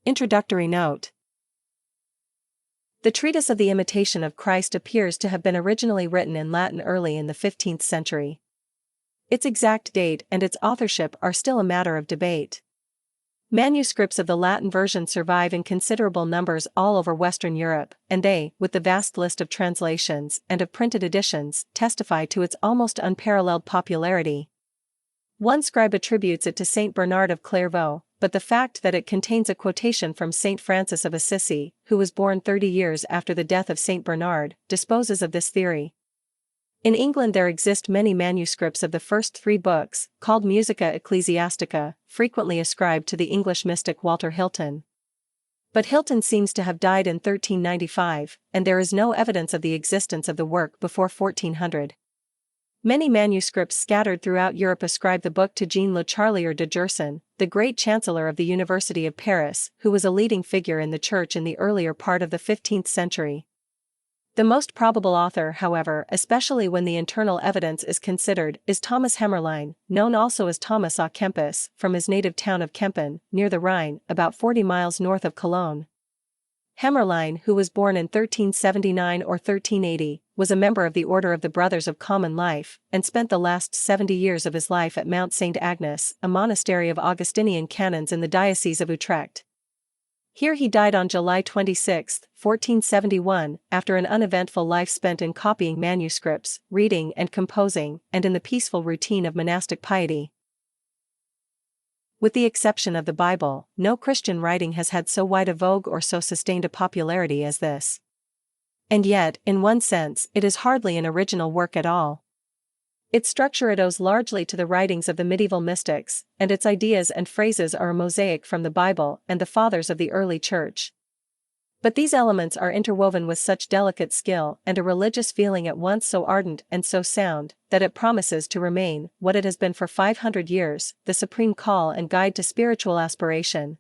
Introductory note. The treatise of the Imitation of Christ appears to have been originally written in Latin early in the 15th century. Its exact date and its authorship are still a matter of debate. Manuscripts of the Latin version survive in considerable numbers all over Western Europe, and they, with the vast list of translations and of printed editions, testify to its almost unparalleled popularity. One scribe attributes it to Saint Bernard of Clairvaux, but the fact that it contains a quotation from Saint Francis of Assisi, who was born 30 years after the death of Saint Bernard, disposes of this theory. In England there exist many manuscripts of the first 3 books, called Musica Ecclesiastica, frequently ascribed to the English mystic Walter Hilton. But Hilton seems to have died in 1395, and there is no evidence of the existence of the work before 1400. Many manuscripts scattered throughout Europe ascribe the book to Jean Le Charlier de Gerson, the great chancellor of the University of Paris, who was a leading figure in the Church in the earlier part of the 15th century. The most probable author, however, especially when the internal evidence is considered, is Thomas Hemmerlein, known also as Thomas à Kempis, from his native town of Kempen, near the Rhine, about 40 miles north of Cologne. Hemmerlein, who was born in 1379 or 1380, was a member of the Order of the Brothers of Common Life, and spent the last 70 years of his life at Mount St. Agnes, a monastery of Augustinian canons in the Diocese of Utrecht. Here he died on July 26, 1471, after an uneventful life spent in copying manuscripts, reading and composing, and in the peaceful routine of monastic piety. With the exception of the Bible, no Christian writing has had so wide a vogue or so sustained a popularity as this. And yet, in one sense, it is hardly an original work at all. Its structure it owes largely to the writings of the medieval mystics, and its ideas and phrases are a mosaic from the Bible and the Fathers of the early Church. But these elements are interwoven with such delicate skill and a religious feeling at once so ardent and so sound, that it promises to remain, what it has been for 500 years, the supreme call and guide to spiritual aspiration.